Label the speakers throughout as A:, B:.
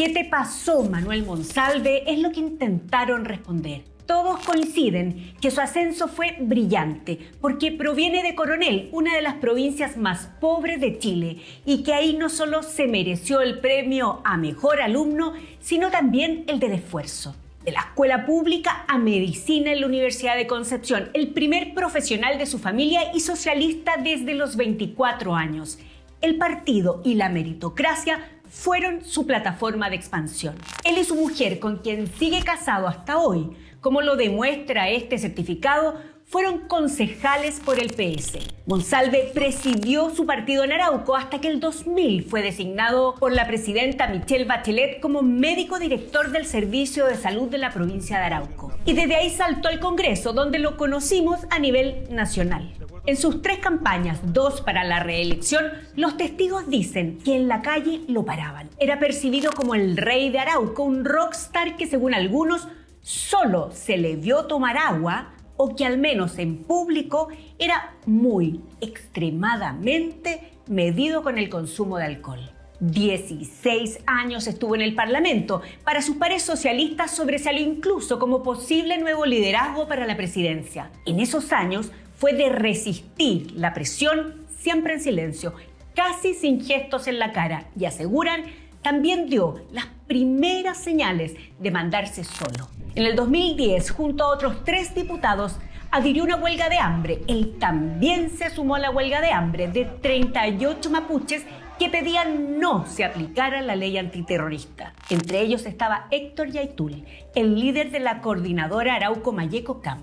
A: ¿Qué te pasó, Manuel Monsalve? Es lo que intentaron responder. Todos coinciden que su ascenso fue brillante porque proviene de Coronel, una de las provincias más pobres de Chile, y que ahí no solo se mereció el premio a mejor alumno, sino también el del esfuerzo. De la escuela pública a medicina en la Universidad de Concepción, el primer profesional de su familia y socialista desde los 24 años. El partido y la meritocracia fueron su plataforma de expansión. Él y su mujer, con quien sigue casado hasta hoy, como lo demuestra este certificado, fueron concejales por el PS. Monsalve presidió su partido en Arauco hasta que el 2000 fue designado por la presidenta Michelle Bachelet como médico director del Servicio de Salud de la provincia de Arauco. Y desde ahí saltó al Congreso, donde lo conocimos a nivel nacional. En sus 3 campañas, 2 para la reelección, los testigos dicen que en la calle lo paraban. Era percibido como el rey de Arauco, un rockstar que según algunos solo se le vio tomar agua o que al menos en público era muy extremadamente medido con el consumo de alcohol. 16 años estuvo en el Parlamento. Para sus pares socialistas sobresalió incluso como posible nuevo liderazgo para la presidencia. En esos años fue de resistir la presión siempre en silencio, casi sin gestos en la cara, y aseguran también dio las primeras señales de mandarse solo. En el 2010, junto a otros 3 diputados, adhirió a una huelga de hambre. Él también se sumó a la huelga de hambre de 38 mapuches que pedían no se aplicara la ley antiterrorista. Entre ellos estaba Héctor Yaitul, el líder de la coordinadora Arauco Mayeco CAM.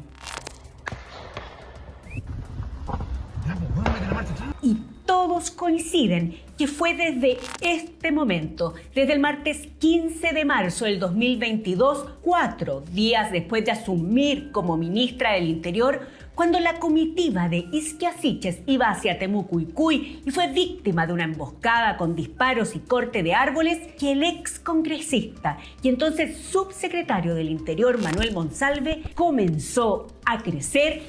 A: Y todos coinciden que fue desde este momento, desde el martes 15 de marzo del 2022, 4 días después de asumir como ministra del Interior, cuando la comitiva de Isquia Siches iba hacia Temucuicui y fue víctima de una emboscada con disparos y corte de árboles, que el ex congresista y entonces subsecretario del Interior, Manuel Monsalve, comenzó a crecer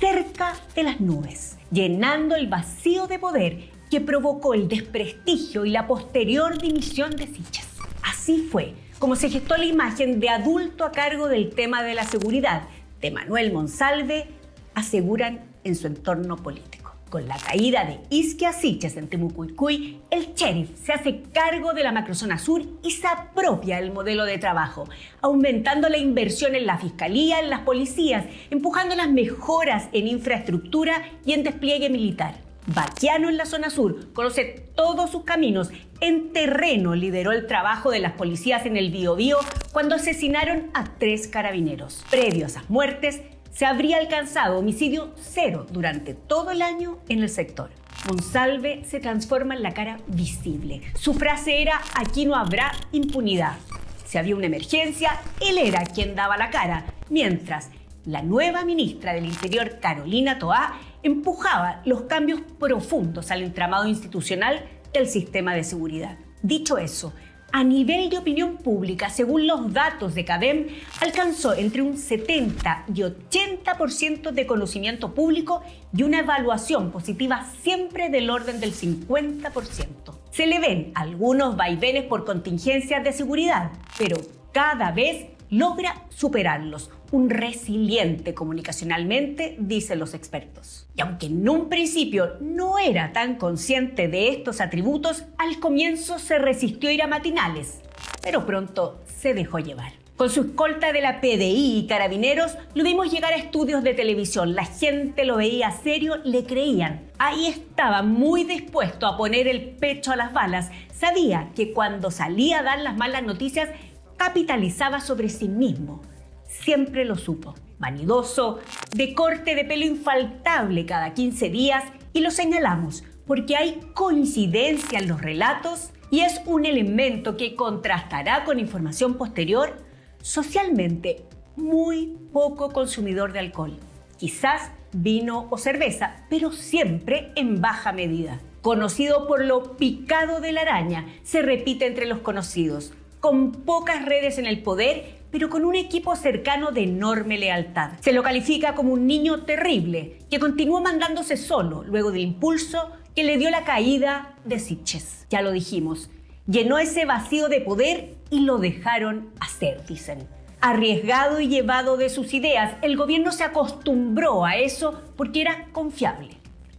A: cerca de las nubes, llenando el vacío de poder que provocó el desprestigio y la posterior dimisión de Siches. Así fue como se gestó la imagen de adulto a cargo del tema de la seguridad de Manuel Monsalve, aseguran en su entorno político. Con la caída de Isquia Siches en Temucuicui, el sheriff se hace cargo de la macrozona sur y se apropia del modelo de trabajo, aumentando la inversión en la fiscalía, en las policías, empujando las mejoras en infraestructura y en despliegue militar. Baquiano en la zona sur conoce todos sus caminos. En terreno lideró el trabajo de las policías en el Biobío cuando asesinaron a 3 carabineros. Previo a esas muertes, se habría alcanzado homicidio 0 durante todo el año en el sector. Monsalve se transforma en la cara visible. Su frase era: aquí no habrá impunidad. Si había una emergencia, él era quien daba la cara, mientras la nueva ministra del Interior, Carolina Toá, empujaba los cambios profundos al entramado institucional del sistema de seguridad. Dicho eso, a nivel de opinión pública, según los datos de CADEM, alcanzó entre un 70 y 80% de conocimiento público y una evaluación positiva siempre del orden del 50%. Se le ven algunos vaivenes por contingencias de seguridad, pero cada vez logra superarlos. Un resiliente comunicacionalmente, dicen los expertos. Y aunque en un principio no era tan consciente de estos atributos, al comienzo se resistió a ir a matinales, pero pronto se dejó llevar. Con su escolta de la PDI y carabineros, lo vimos llegar a estudios de televisión. La gente lo veía serio, le creían. Ahí estaba muy dispuesto a poner el pecho a las balas. Sabía que cuando salía a dar las malas noticias, capitalizaba sobre sí mismo. Siempre lo supo. Vanidoso, de corte de pelo infaltable cada 15 días, y lo señalamos porque hay coincidencia en los relatos y es un elemento que contrastará con información posterior. Socialmente muy poco consumidor de alcohol, quizás vino o cerveza, pero siempre en baja medida. Conocido por lo picado de la araña, se repite entre los conocidos, con pocas redes en el poder, pero con un equipo cercano de enorme lealtad. Se lo califica como un niño terrible, que continuó mandándose solo luego del impulso que le dio la caída de Siches. Ya lo dijimos, Llenó ese vacío de poder y lo dejaron hacer, dicen. Arriesgado y llevado de sus ideas, el gobierno se acostumbró a eso porque era confiable,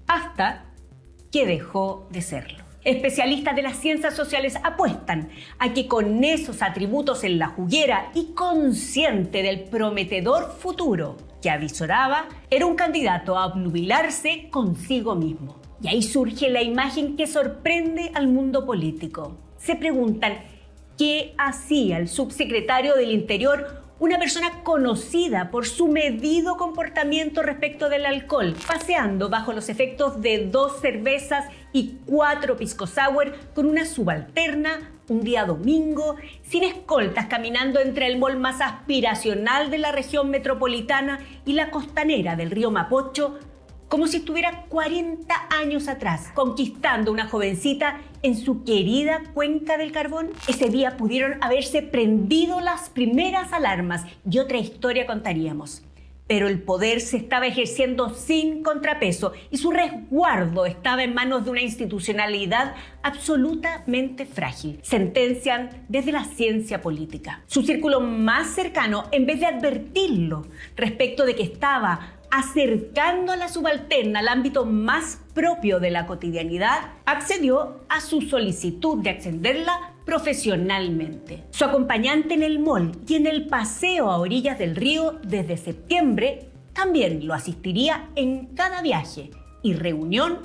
A: hasta que dejó de serlo. Especialistas de las ciencias sociales apuestan a que con esos atributos en la juguera y consciente del prometedor futuro que avisoraba, era un candidato a obnubilarse consigo mismo. Y ahí surge la imagen que sorprende al mundo político. Se preguntan, ¿qué hacía el subsecretario del Interior, una persona conocida por su medido comportamiento respecto del alcohol, paseando bajo los efectos de 2 cervezas y 4 pisco sour con una subalterna un día domingo, sin escoltas, caminando entre el mall más aspiracional de la región metropolitana y la costanera del río Mapocho, como si estuviera 40 años atrás, conquistando una jovencita en su querida Cuenca del Carbón? Ese día pudieron haberse prendido las primeras alarmas y otra historia contaríamos. Pero el poder se estaba ejerciendo sin contrapeso y su resguardo estaba en manos de una institucionalidad absolutamente frágil. Sentencian desde la ciencia política. Su círculo más cercano, en vez de advertirlo respecto de que estaba acercando a la subalterna al ámbito más propio de la cotidianidad, accedió a su solicitud de ascenderla profesionalmente. Su acompañante en el mall y en el paseo a orillas del río desde septiembre también lo asistiría en cada viaje y reunión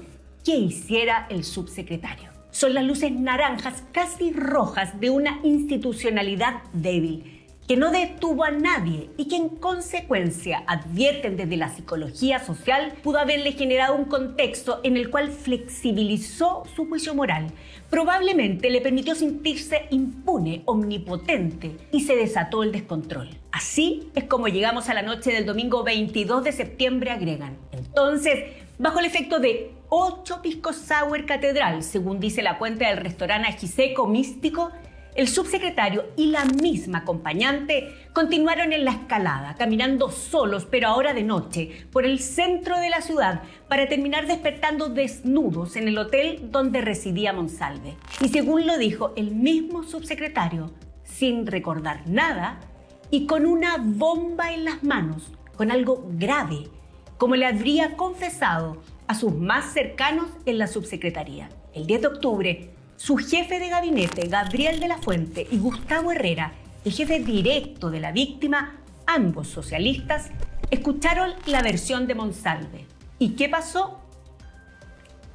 A: que hiciera el subsecretario. Son las luces naranjas, casi rojas, de una institucionalidad débil, que no detuvo a nadie y que en consecuencia, advierten desde la psicología social, pudo haberle generado un contexto en el cual flexibilizó su juicio moral. Probablemente le permitió sentirse impune, omnipotente, y se desató el descontrol. Así es como llegamos a la noche del domingo 22 de septiembre, agregan. Entonces, bajo el efecto de 8 pisco sour catedral, según dice la cuenta del restaurante Ajiseco Místico, el subsecretario y la misma acompañante continuaron en la escalada, caminando solos, pero ahora de noche, por el centro de la ciudad, para terminar despertando desnudos en el hotel donde residía Monsalve. Y según lo dijo el mismo subsecretario, sin recordar nada y con una bomba en las manos, con algo grave, como le habría confesado a sus más cercanos en la subsecretaría. El 10 de octubre, su jefe de gabinete, Gabriel de la Fuente, y Gustavo Herrera, el jefe directo de la víctima, ambos socialistas, escucharon la versión de Monsalve. ¿Y qué pasó?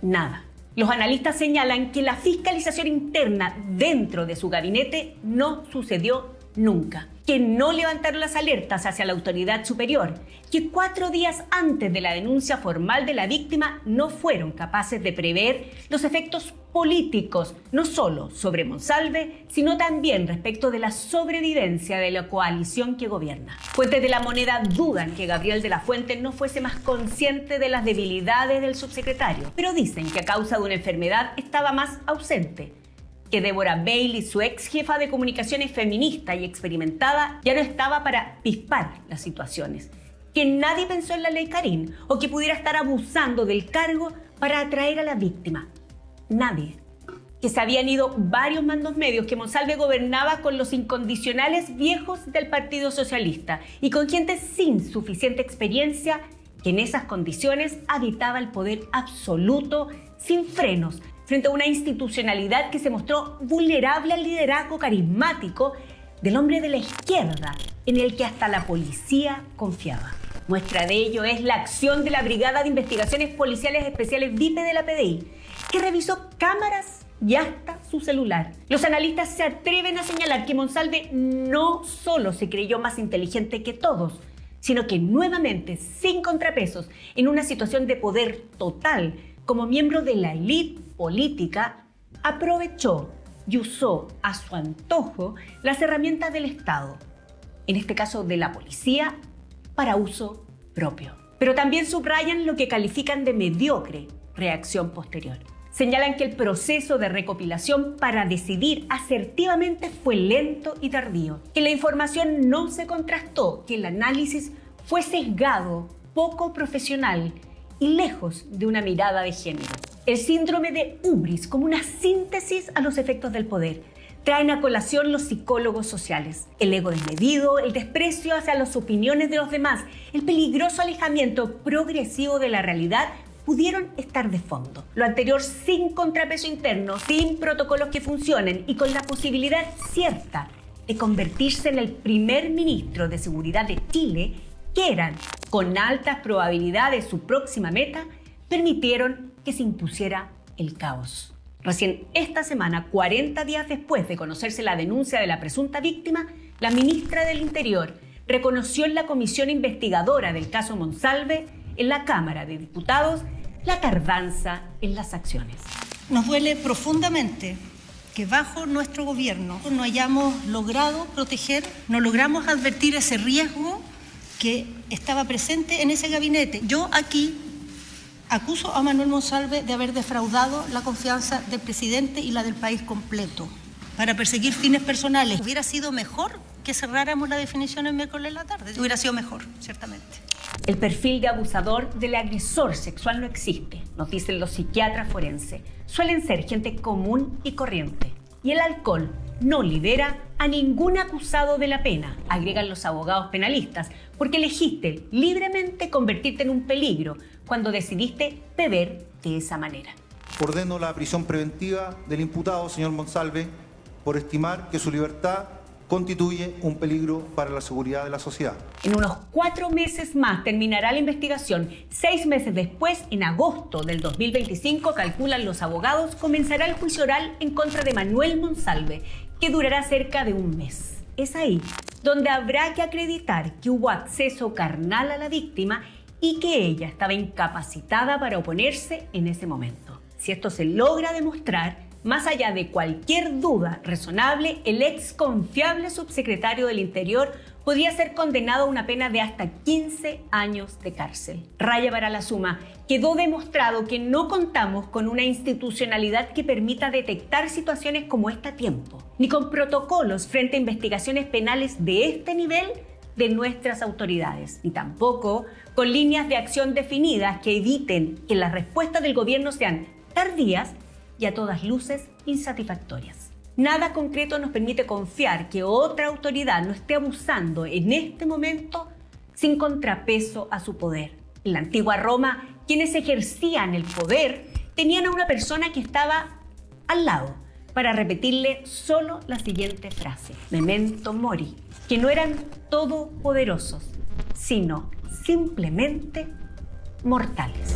A: Nada. Los analistas señalan que la fiscalización interna dentro de su gabinete no sucedió nunca, que no levantaron las alertas hacia la autoridad superior, que 4 días antes de la denuncia formal de la víctima no fueron capaces de prever los efectos políticos, no solo sobre Monsalve, sino también respecto de la sobrevivencia de la coalición que gobierna. Fuentes de La Moneda dudan que Gabriel de la Fuente no fuese más consciente de las debilidades del subsecretario, pero dicen que a causa de una enfermedad estaba más ausente, que Débora Bailey, su ex jefa de comunicaciones feminista y experimentada, ya no estaba para pispar las situaciones, que nadie pensó en la ley Karin o que pudiera estar abusando del cargo para atraer a la víctima. Nadie. Que se habían ido varios mandos medios, que Monsalve gobernaba con los incondicionales viejos del Partido Socialista y con gente sin suficiente experiencia, que en esas condiciones habitaba el poder absoluto, sin frenos, frente a una institucionalidad que se mostró vulnerable al liderazgo carismático del hombre de la izquierda, en el que hasta la policía confiaba. Muestra de ello es la acción de la Brigada de Investigaciones Policiales Especiales VIP de la PDI, que revisó cámaras y hasta su celular. Los analistas se atreven a señalar que Monsalve no solo se creyó más inteligente que todos, sino que nuevamente, sin contrapesos, en una situación de poder total, como miembro de la élite política, aprovechó y usó a su antojo las herramientas del Estado, en este caso de la policía, para uso propio. Pero también subrayan lo que califican de mediocre reacción posterior. Señalan que el proceso de recopilación para decidir asertivamente fue lento y tardío, que la información no se contrastó, que el análisis fue sesgado, poco profesional y lejos de una mirada de género. el síndrome de hubris como una síntesis a los efectos del poder. Traen a colación los psicólogos sociales. El ego desmedido, el desprecio hacia las opiniones de los demás, el peligroso alejamiento progresivo de la realidad pudieron estar de fondo. Lo anterior sin contrapeso interno, sin protocolos que funcionen y con la posibilidad cierta de convertirse en el primer ministro de Seguridad de Chile, que eran, con altas probabilidades, su próxima meta, permitieron que se impusiera el caos. Recién esta semana, 40 días después de conocerse la denuncia de la presunta víctima, la ministra del Interior reconoció en la comisión investigadora del caso Monsalve, en la Cámara de Diputados, la tardanza en las acciones.
B: Nos duele profundamente que bajo nuestro gobierno no hayamos logrado proteger, no logramos advertir ese riesgo que estaba presente en ese gabinete. Yo aquí acuso a Manuel Monsalve de haber defraudado la confianza del presidente y la del país completo para perseguir fines personales. Hubiera sido mejor que cerráramos la definición el miércoles en la tarde. Hubiera sido mejor, ciertamente.
A: El perfil de abusador del agresor sexual no existe, nos dicen los psiquiatras forenses. Suelen ser gente común y corriente. Y el alcohol no libera a ningún acusado de la pena, agregan los abogados penalistas, porque elegiste libremente convertirte en un peligro cuando decidiste beber de esa manera.
C: Ordeno la prisión preventiva del imputado, señor Monsalve, por estimar que su libertad constituye un peligro para la seguridad de la sociedad.
A: En unos 4 meses más terminará la investigación. 6 meses después, en agosto del 2025, calculan los abogados, comenzará el juicio oral en contra de Manuel Monsalve, que durará cerca de un mes. Es ahí donde habrá que acreditar que hubo acceso carnal a la víctima y que ella estaba incapacitada para oponerse en ese momento. Si esto se logra demostrar, más allá de cualquier duda razonable, el ex confiable subsecretario del Interior podría ser condenado a una pena de hasta 15 años de cárcel. Raya para la suma, quedó demostrado que no contamos con una institucionalidad que permita detectar situaciones como esta a tiempo, ni con protocolos frente a investigaciones penales de este nivel de nuestras autoridades, ni tampoco con líneas de acción definidas que eviten que las respuestas del gobierno sean tardías y a todas luces insatisfactorias. Nada concreto nos permite confiar que otra autoridad no esté abusando en este momento sin contrapeso a su poder. En la antigua Roma, quienes ejercían el poder tenían a una persona que estaba al lado para repetirle solo la siguiente frase: Memento mori, que no eran todopoderosos, sino simplemente mortales.